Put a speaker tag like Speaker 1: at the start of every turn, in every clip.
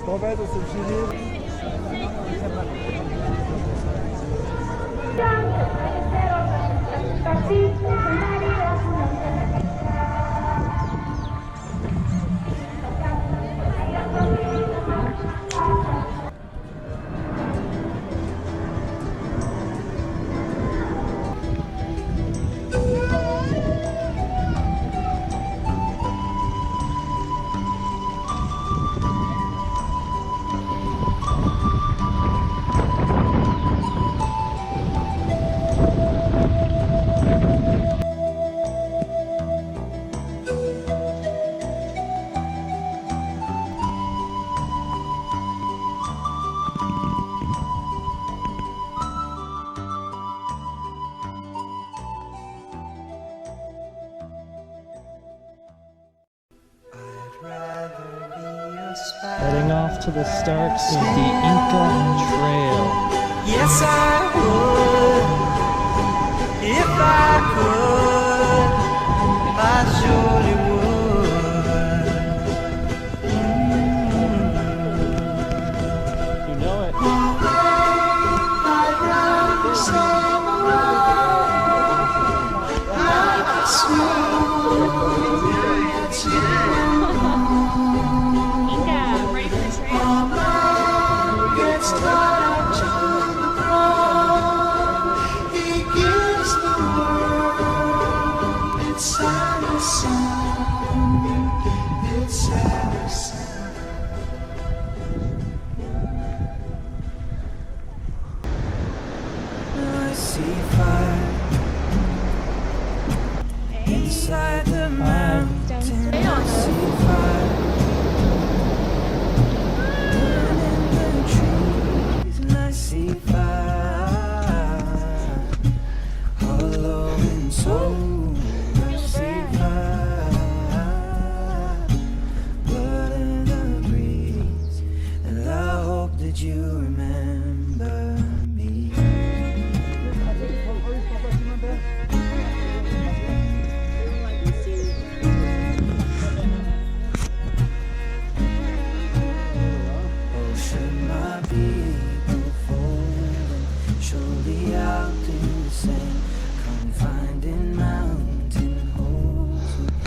Speaker 1: Roberto, c'est fini.
Speaker 2: Heading off to the start of the Inca Trail.
Speaker 3: Yes, I would. If I could, I surely would.
Speaker 2: You know it.
Speaker 3: Inside the mountain, I see fire. Burning the trees, and I see fire. Hollow in soul, I see fire. Blood in the breeze, and I hope that you remember me. Surely I'll do the same. Confined in mountain holes,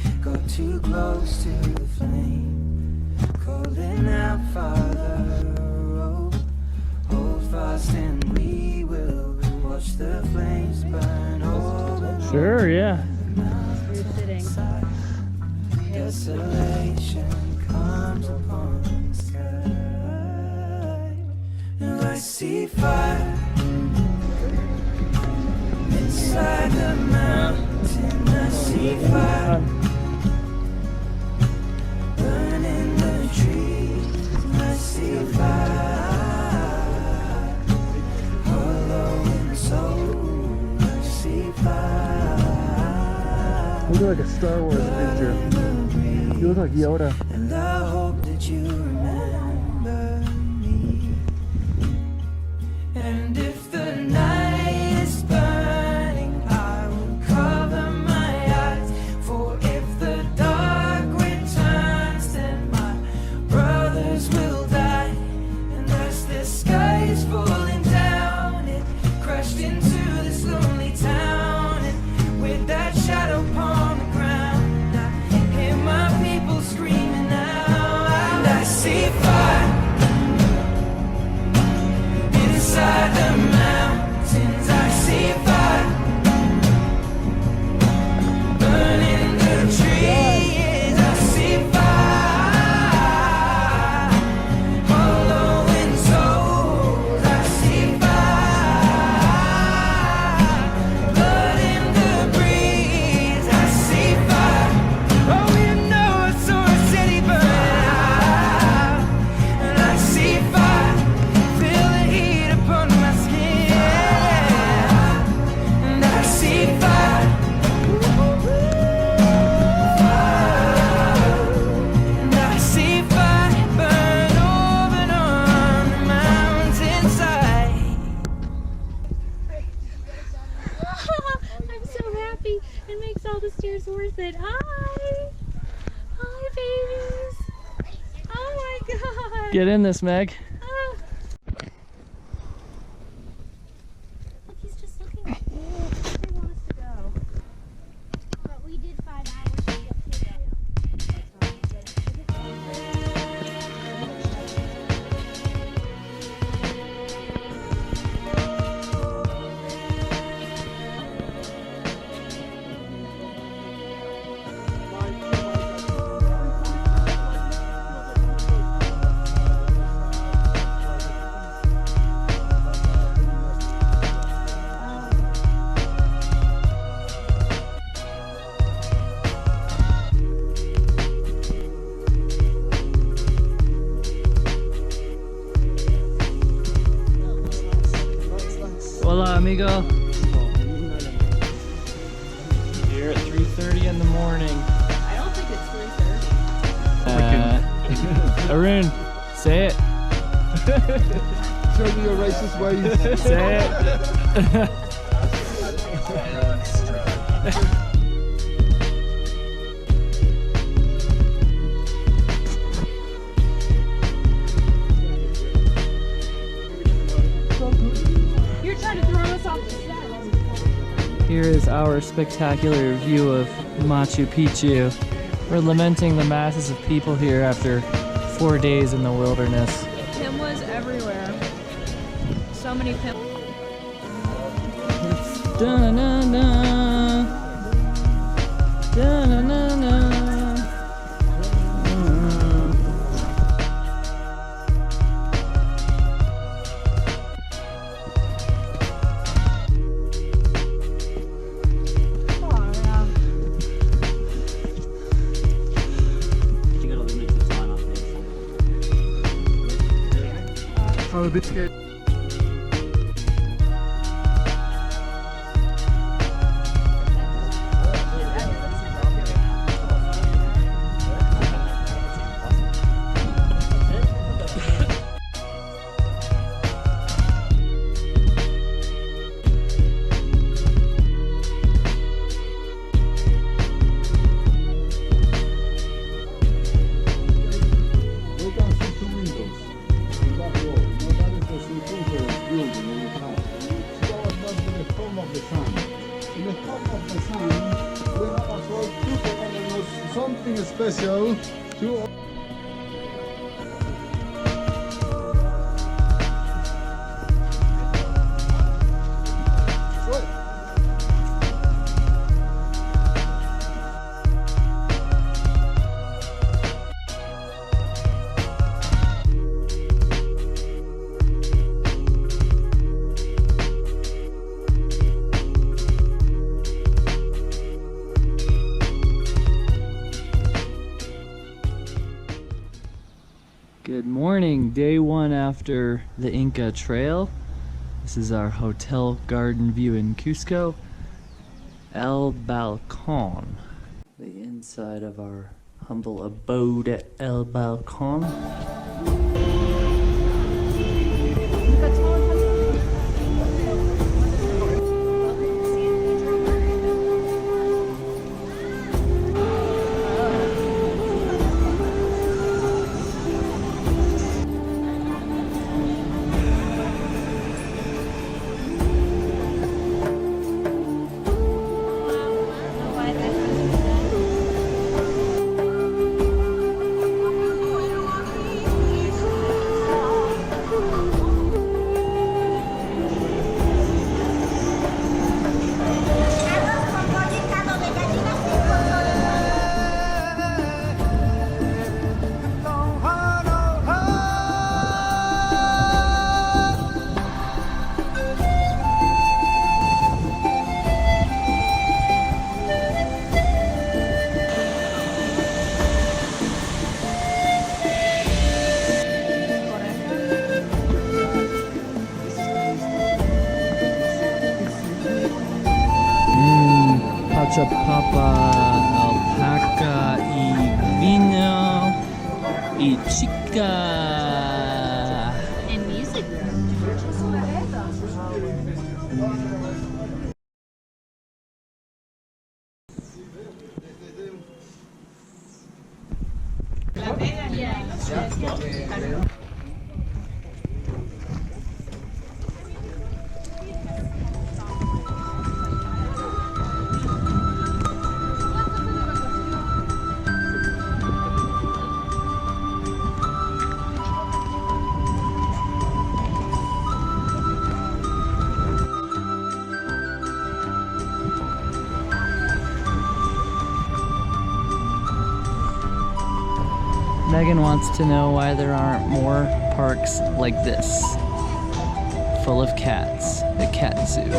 Speaker 3: we got too close to the flame. Calling out, Father, oh, hold fast and we will watch the flames burn over.
Speaker 2: Sure, yeah.
Speaker 3: Mountainside, desolation comes upon the sky, and I see fire. Inside the mountain, I see fire. Burning the trees, I see fire. Hollow in soul, I see fire.
Speaker 1: You look like a Star Wars picture. You look like Yoda.
Speaker 3: And I hope that you remember me. And if the night is burning, I will cover my eyes. For if the dark returns, then my brothers will die. And as the sky is falling down, it crashed into this lonely town. And with that shadow upon the ground, I hear my people screaming out. And I see fire inside the mountains, I see fire. Burning the trees, I see fire.
Speaker 2: Get in this, Meg.
Speaker 4: Look, he's just looking at me. Where do they want us to go? But we did 5 hours to get here
Speaker 2: Hola, amigo. Here at 3:30 in the morning.
Speaker 5: I don't think it's 3:30.
Speaker 2: Arun, say it.
Speaker 1: Show me your racist ways.
Speaker 2: Say it.
Speaker 5: You're trying to throw us off the set.
Speaker 2: Here is our spectacular view of Machu Picchu. We're lamenting the masses of people here after 4 days in the wilderness.
Speaker 5: Pimwas everywhere. So many pim.
Speaker 2: Da-na-na-na. Da-na-na-na.
Speaker 1: I'm a bit scared. Something special to
Speaker 2: Good morning, day 1 after the Inca Trail. This is our hotel garden view in Cusco, El Balcón. The inside of our humble abode at El Balcón. Papa, alpaca y vino y chica.
Speaker 4: And music.
Speaker 5: Yeah.
Speaker 2: Megan wants to know why there aren't more parks like this, full of cats, a cat zoo.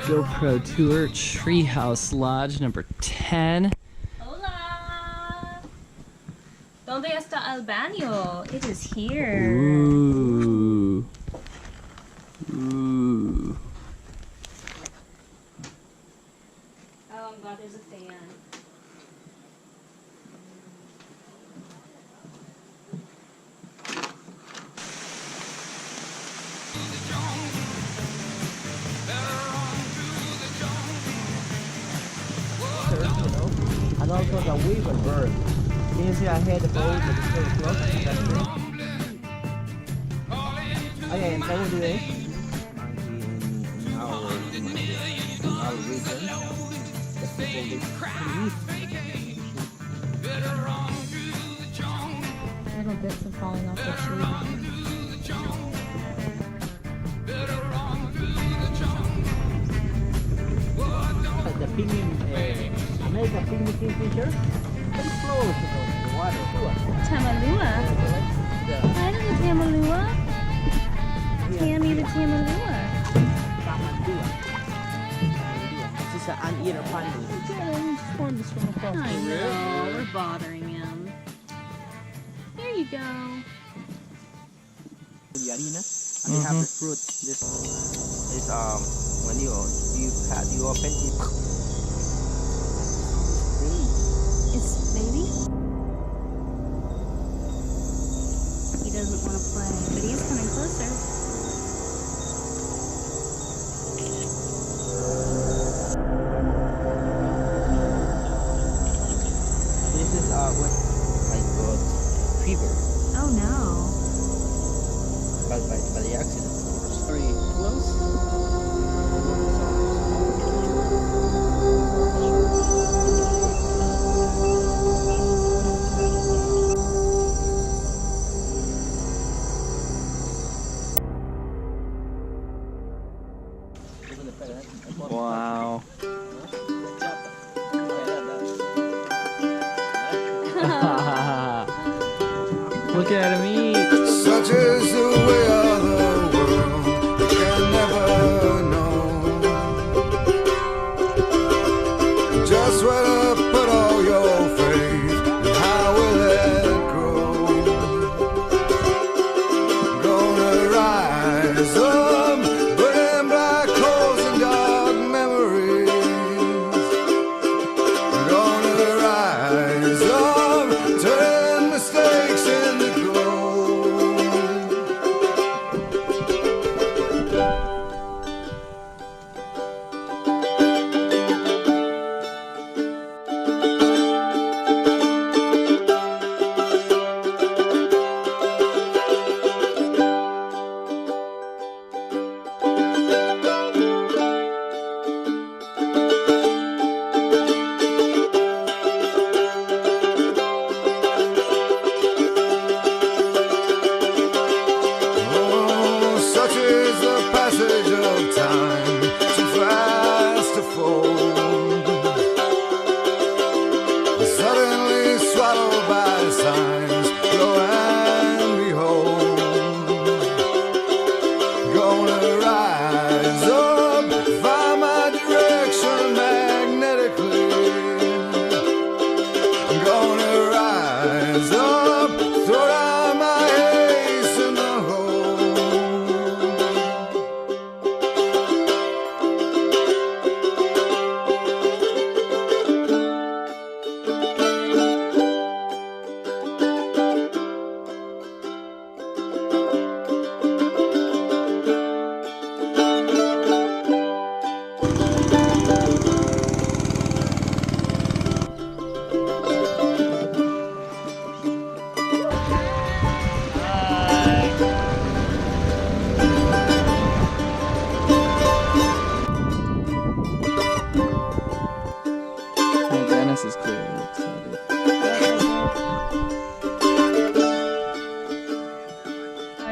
Speaker 2: GoPro Tour Treehouse Lodge number 10.
Speaker 6: Hola! ¿Dónde está el baño? It is here.
Speaker 2: Ooh. Ooh.
Speaker 6: Oh, I'm glad there's a fan.
Speaker 1: And also the weaver bird. Can you see I had the boat that is so close? Oh yeah, and that will do it. In our region, the
Speaker 5: Little bits of falling off the tree.
Speaker 1: the penguin, American penguin kingfisher, very close to the water.
Speaker 6: Tamalua. Hi, little Tamalua. Tammy the Tamalua.
Speaker 1: This is an uneaten penguin.
Speaker 6: I know, we're bothering him. There you go.
Speaker 1: The arena, and they have the fruit. This is when you open it.
Speaker 6: It's baby. He doesn't want to play, but he's coming closer.
Speaker 1: This is when I got fever,
Speaker 6: Oh no.
Speaker 1: but by the accident. Very close.
Speaker 2: Wow. Look at him eat.
Speaker 7: Such is the way of the world, you can never know just where to put all your faith and how will it grow. Gonna rise up, burning black holes and dark memories. Gonna rise up, turn mistakes into gold.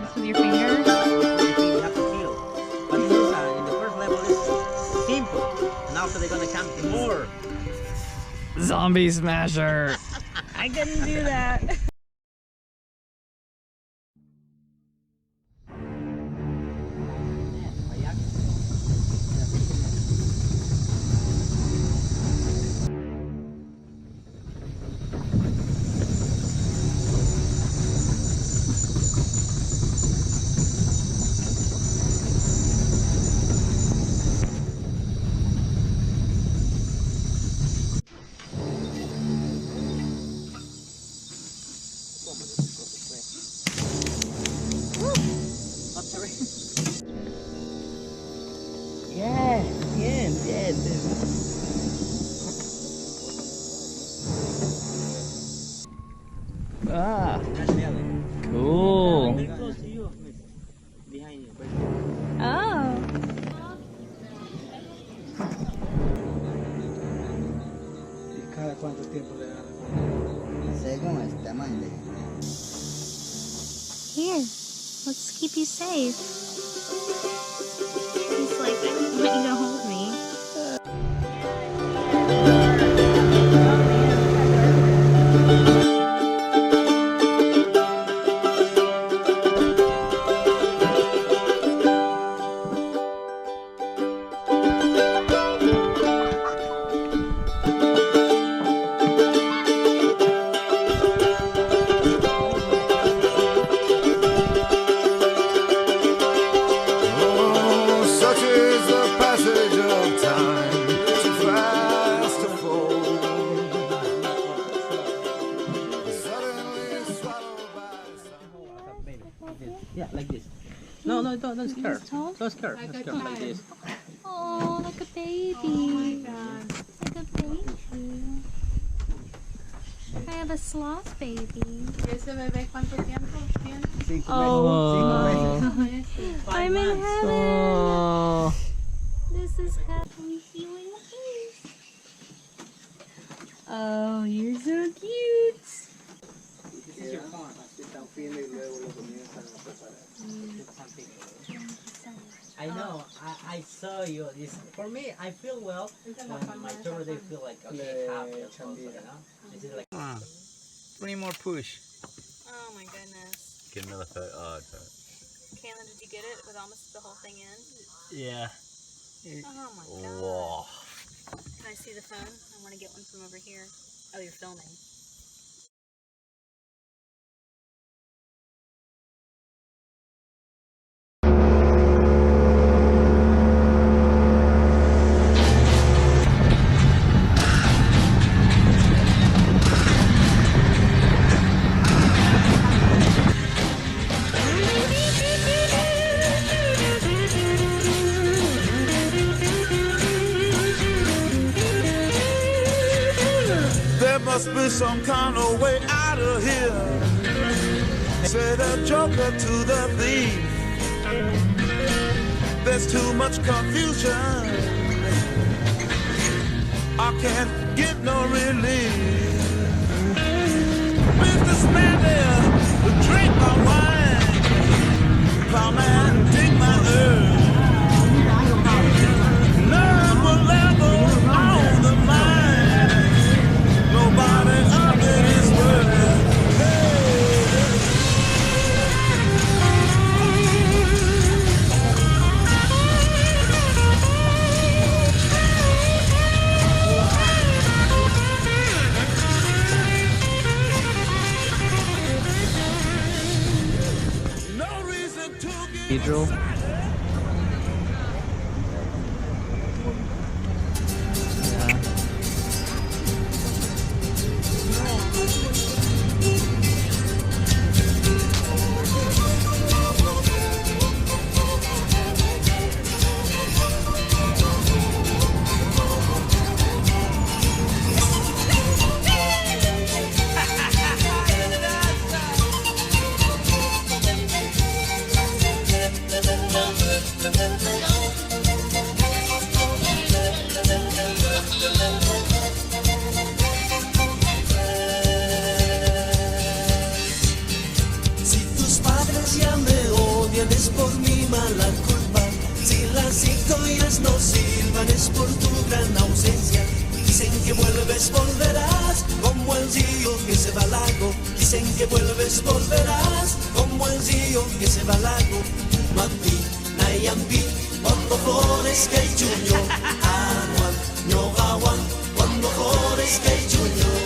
Speaker 5: Just with your fingers.
Speaker 1: You have to kill. But in this, in the first level, it's simple. And after they're gonna come more.
Speaker 2: Zombie smasher.
Speaker 5: I couldn't do that.
Speaker 2: Ah,
Speaker 1: That's Nelly.
Speaker 2: cool.
Speaker 1: Very close to you, miss. Behind you. Right here.
Speaker 5: Oh.
Speaker 8: ¿Cada cuánto tiempo le dan?
Speaker 9: Según el tamaño.
Speaker 4: Here, let's keep you safe. He's like, I don't want you to hold me.
Speaker 7: Oh, such is the passage of time, too fast to fold. Suddenly swallowed by
Speaker 1: Yeah, like this. No, don't scare. Don't scare. Don't scare. Like this.
Speaker 4: Oh, like a baby. Oh my god. Like a baby. I have a sloth baby.
Speaker 6: ¿Ese bebé cuánto tiempo tiene?
Speaker 2: Oh.
Speaker 4: I'm in heaven.
Speaker 2: Oh.
Speaker 4: This is heaven healing place. Oh, you're so cute.
Speaker 1: This is your farm. I know. I saw you. This for me. I feel well when my children they feel like okay, happy also, you know. This is like 20 more push.
Speaker 6: Oh my goodness.
Speaker 10: Give another photo. Oh, okay.
Speaker 6: Kaylin, did you get it with almost the whole thing in?
Speaker 10: Yeah.
Speaker 6: Oh my god.
Speaker 10: Whoa.
Speaker 6: Can I see the phone? I want to get one from over here. Oh, you're filming.
Speaker 7: There must be some kind of way out of here. Say the joker to the thief. There's too much confusion. I can't get no relief. Businessman there, drink my wine. Plowman, dig my earth. None will ever own the mine. Nobody under this world. No reason to give
Speaker 2: Cathedral. Yeah.
Speaker 3: cambian es por mi mala culpa. Si las historias no sirvan es por tu gran ausencia. Dicen que vuelves, volverás, como el río que se va al lago. Dicen que vuelves, volverás, como el río que se va al lago. Mati, Nayampi, cuando flores que chuño, aguan, no aguan, cuando flores que chuño.